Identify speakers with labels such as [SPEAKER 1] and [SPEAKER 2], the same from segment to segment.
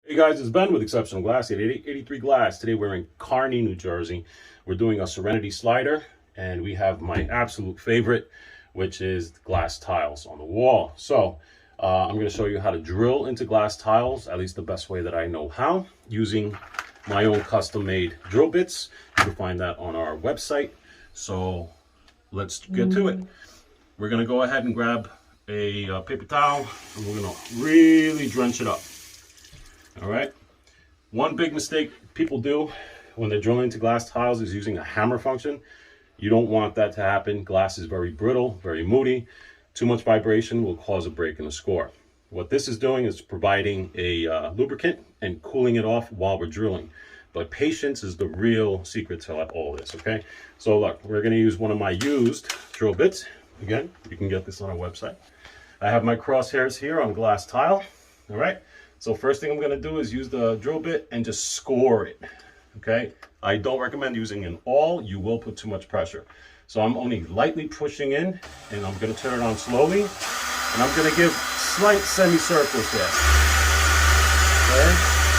[SPEAKER 1] Hey guys, it's Ben with Exceptional Glass, 83 Glass. Today we're in Kearney, New Jersey. We're doing a Serenity slider, and we have my absolute favorite, which is glass tiles on the wall. So I'm going to show you how to drill into glass tiles, at least the best way that I know how, using my own custom-made drill bits. You can find that on our website. So let's get to it. We're going to go ahead and grab a paper towel, and we're going to really drench it up. All right. One big mistake people do when they're drilling into glass tiles is using a hammer function. You don't want that to happen. Glass is very brittle, very moody. Too much vibration will cause a break in the score. What this is doing is providing a lubricant and cooling it off while we're drilling. But patience is the real secret to all this, okay? So look, we're going to use one of my used drill bits. Again, you can get this on our website. I have my crosshairs here on glass tile, all right? So first thing I'm going to do is use the drill bit and just score it, okay? I don't recommend using an awl. You will put too much pressure. So I'm only lightly pushing in, and I'm going to turn it on slowly, and I'm going to give slight semicircles there, okay?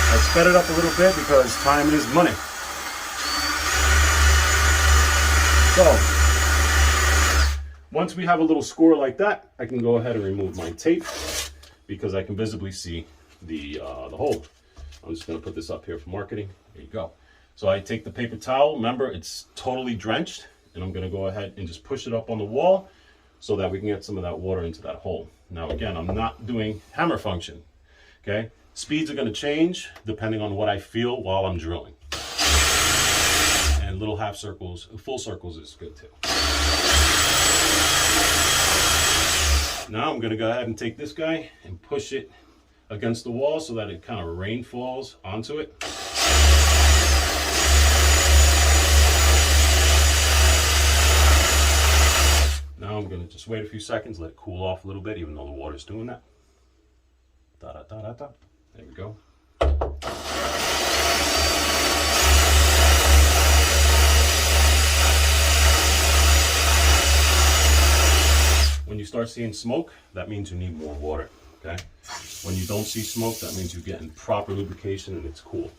[SPEAKER 1] I sped it up a little bit because time is money. So once we have a little score like that, I can go ahead and remove my tape because I can visibly see the hole. I'm just going to put this up here for marketing. There you go. So I take the paper towel. Remember, it's totally drenched, and I'm going to go ahead and just push it up on the wall so that we can get some of that water into that hole. Now again, I'm not doing hammer function, okay? Speeds are going to change depending on what I feel while I'm drilling. And little half circles, full circles is good too. Now I'm going to go ahead and take this guy and push it against the wall so that it kind of rain falls onto it. Now I'm going to just wait a few seconds, let it cool off a little bit, even though the water's doing that. There we go. When you start seeing smoke, that means you need more water, okay? When you don't see smoke, that means you're getting proper lubrication and it's cool.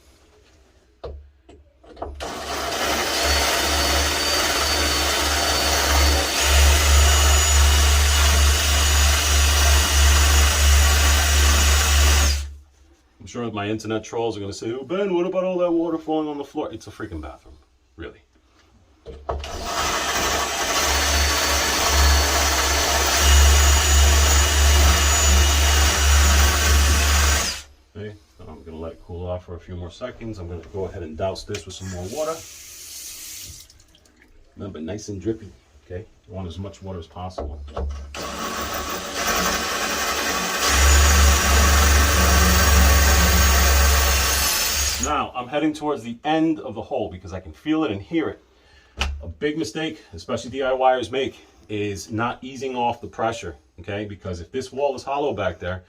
[SPEAKER 1] I'm sure my internet trolls are going to say, "Oh, Ben, what about all that water falling on the floor?" It's a freaking bathroom, really. Okay, I'm going to let it cool off for a few more seconds. I'm going to go ahead and douse this with some more water. Remember, nice and drippy, okay? You want as much water as possible. Now, I'm heading towards the end of the hole because I can feel it and hear it. A big mistake, especially DIYers make, is not easing off the pressure, okay? Because if this wall is hollow back there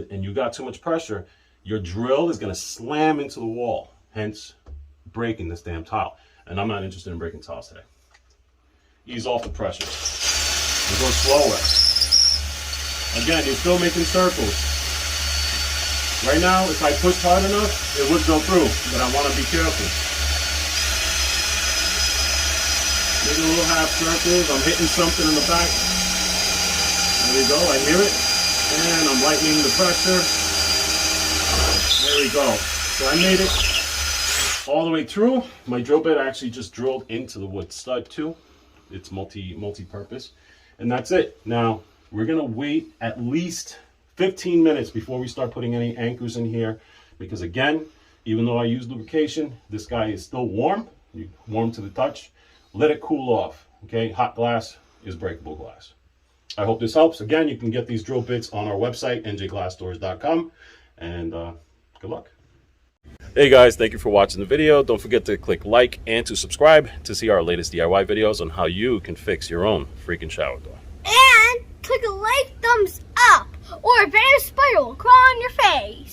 [SPEAKER 1] and you got too much pressure, your drill is going to slam into the wall, hence breaking this damn tile. And I'm not interested in breaking tiles today. Ease off the pressure. And go slower. Again, you're still making circles. Right now, if I push hard enough, it would go through, but I want to be careful. Making little half circles. I'm hitting something in the back. There we go. I hear it. And I'm lightening the pressure. There we go. So I made it all the way through. My drill bit actually just drilled into the wood stud too. It's multi-purpose. And that's it. Now, we're going to wait at least 15 minutes before we start putting any anchors in here. Because again, even though I use lubrication, this guy is still warm. Warm to the touch. Let it cool off. Okay, hot glass is breakable glass. I hope this helps. Again, you can get these drill bits on our website, njglassstores.com. And good luck. Hey guys, thank you for watching the video. Don't forget to click like and to subscribe to see our latest DIY videos on how you can fix your own freaking shower door.
[SPEAKER 2] And click a like, thumbs up, or a bad spiral will crawl on your face.